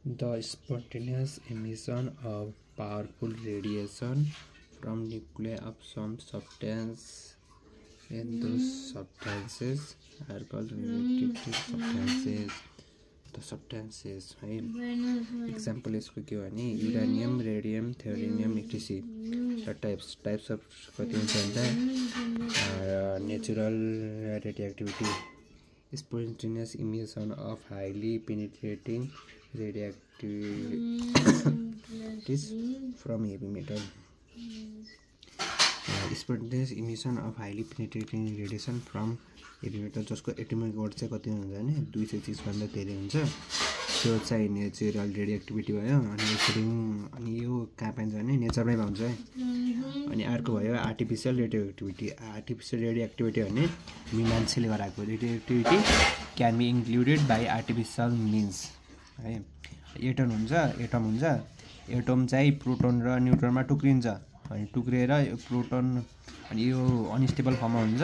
The spontaneous emission of powerful radiation from nuclei of some substance, and those substances are called radioactive substances. The substances, है example यसको के हो भने uranium, radium, thorium, etc. The types of कति हुन्छ भन्दा natural radioactivity, spontaneous emission of highly penetrating radioactivities from heavy metal. Spontaneous emission of highly penetrating radiation from heavy metal जसको atomic weight चाहिँ कति हुन्छ भने 230 भन्दा धेरै हुन्छ। त्यो चाहिँ नेचुरल रेडियोएक्टिभिटी भयो। अनि यो कहाँ पाइन्छ भने नेचरमै पाउँछ है। अनि अर्को भयो आर्टिफिसियल रेडियोएक्टिभिटी। आर्टिफिसियल रेडियोएक्टिभिटी भने मान्छेले गराएको radioactivity can be included by artificial means है। एटम हुन्छ एटम चाहिँ प्रोटोन र न्युट्रोनमा टुक्रिन्छ। अनि टुक्रिएर यो प्रोटोन अनि यो अनस्टेबल फर्ममा हुन्छ,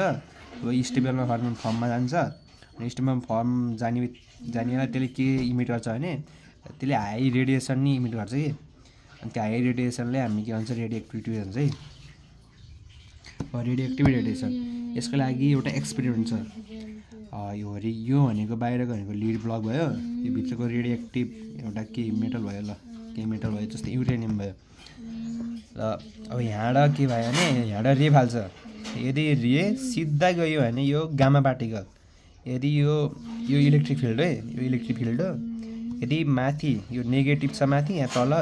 यो स्टेबल फर्ममा जान्छ। अनि स्टेबल फर्म जानेलाई त्यसले के इमिट गर्छ भने त्यसले हाई रेडिएसन नि इमिट गर्छ कि। अनि त्यो हाई रेडिएसनले हामी के भन्छ रेडियोएक्टिभिटी भन्छ है। रेडियोएक्टिभ रेडिएसन यसको लागि एउटा एक्सपेरिमेन्ट छ। यो भनेको बाहिरको भनेको लिड ब्लक भयो, यो भित्रको रेडियोएक्टिभ एउटा के मेटल भयो, के मेटल भयो जस्तै युरेनियम भयो। र अब यहाँबाट के भयो भने यहाँबाट रे फाल्छ। यदि रे सिधा गयो भने यो गामा पार्टिकल, यदि यो इलेक्ट्रिक फिल्ड है, यो इलेक्ट्रिक फिल्ड हो। यदि माथि यो नेगेटिभ छ माथि, यहाँ तल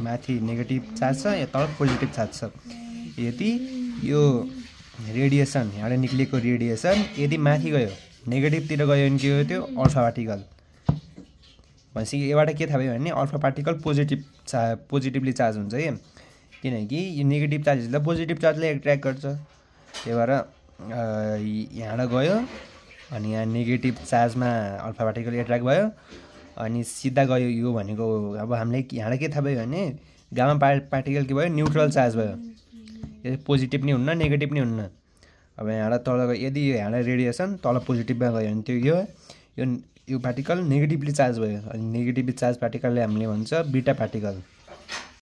माथि नेगेटिभ चार्ज छ, यहाँ तल पोजिटिभ चार्ज छ। यदि यो रेडिएसन यहाँबाट निक्लेको रेडिएसन यदि माथि गयो नेगेटिभतिर गयो भने के हो त्यो अल्फा पार्टिकल। भनेपछि योबाट के थाहा भयो भने अल्फा पार्टिकल पोजिटिभली चार्ज हुन्छ कि। किनकि यो नेगेटिभ चार्जले पोजिटिभ चार्जले एट्र्याक्ट गर्छ। त्यही भएर यहाँबाट गयो अनि यहाँ नेगेटिभ चार्जमा अल्फा पार्टिकल एट्र्याक्ट भयो अनि सिधा गयो। यो भनेको अब हामीले यहाँबाट के थाहा भयो भने गामा पार्टिकल के भयो न्युट्रल चार्ज भयो। यो पोजिटिभ नि हुन्न नेगेटिभ नि हुन्न। अब यहाँबाट तल गयो, यदि यहाँबाट रेडिएसन तल पोजिटिभमा गयो भने त्यो यो पार्टिकल नेगेटिभली चार्ज भयो। अनि नेगेटिभली चार्ज पार्टिकलले हामीले भन्छ बिटा पार्टिकल।